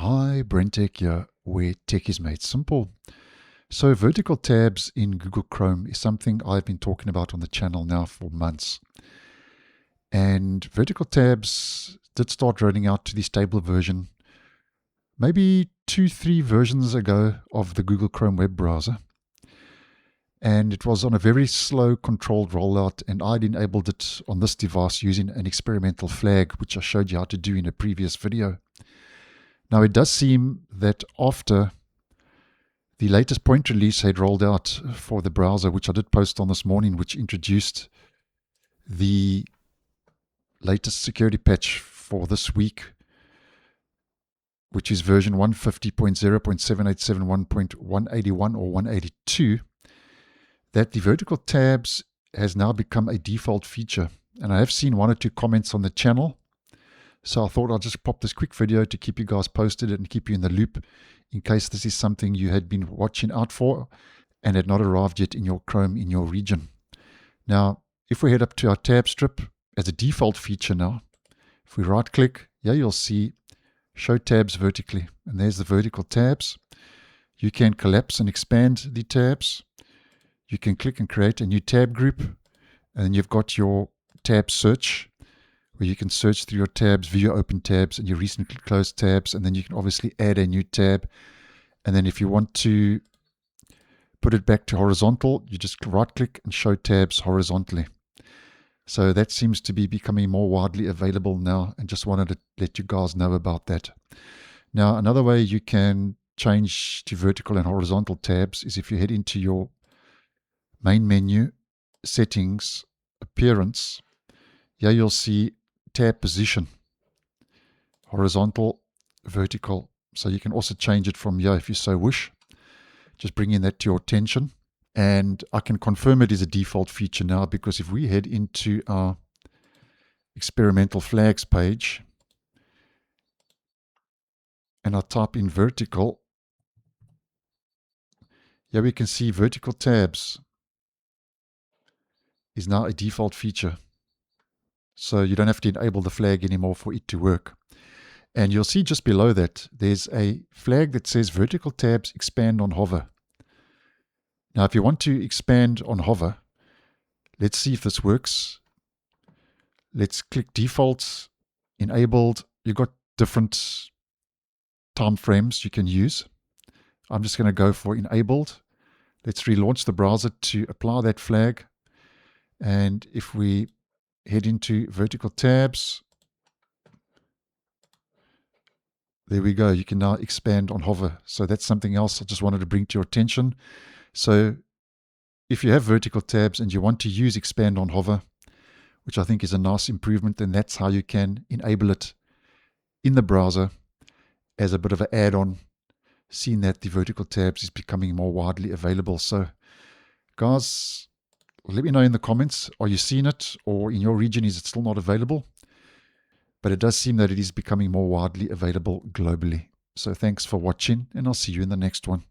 Hi, BrenTech here, where tech is made simple. So vertical tabs in Google Chrome is something I've been talking about on the channel now for months. And vertical tabs did start rolling out to the stable version maybe 2-3 versions ago of the Google Chrome web browser. And it was on a very slow controlled rollout, and I'd enabled it on this device using an experimental flag, which I showed you how to do in a previous video. Now it does seem that after the latest point release had rolled out for the browser, which I did post on this morning, which introduced the latest security patch for this week, which is version 150.0.7871.181 or 182, that the vertical tabs has now become a default feature. And I have seen one or two comments on the channel, so I thought I'll just pop this quick video to keep you guys posted and keep you in the loop in case this is something you had been watching out for and had not arrived yet in your Chrome in your region. Now, if we head up to our tab strip as a default feature now, if we right click, here you'll see show tabs vertically, and there's the vertical tabs. You can collapse and expand the tabs. You can click and create a new tab group, and then you've got your tab search, where you can search through your tabs, view your open tabs and your recently closed tabs, and then you can obviously add a new tab. And then if you want to put it back to horizontal, you just right click and show tabs horizontally. So that seems to be becoming more widely available now, and just wanted to let you guys know about that. Now, another way you can change to vertical and horizontal tabs is if you head into your main menu, settings, appearance. Here you'll see tab position, horizontal, vertical. So you can also change it from here if you so wish. Just bringing that to your attention. And I can confirm it is a default feature now, because if we head into our experimental flags page and I type in vertical, here we can see vertical tabs is now a default feature. So you don't have to enable the flag anymore for it to work. And you'll see just below that, there's a flag that says vertical tabs expand on hover. Now, if you want to expand on hover, let's see if this works. Let's click defaults, enabled. You've got different time frames you can use. I'm just going to go for enabled. Let's relaunch the browser to apply that flag. And if we head into vertical tabs, there we go. You can now expand on hover. So that's something else I just wanted to bring to your attention. So if you have vertical tabs and you want to use expand on hover, which I think is a nice improvement, then that's how you can enable it in the browser as a bit of an add-on, seeing that the vertical tabs is becoming more widely available. So guys, let me know in the comments, are you seeing it, or in your region is it still not available? But it does seem that it is becoming more widely available globally. So thanks for watching, and I'll see you in the next one.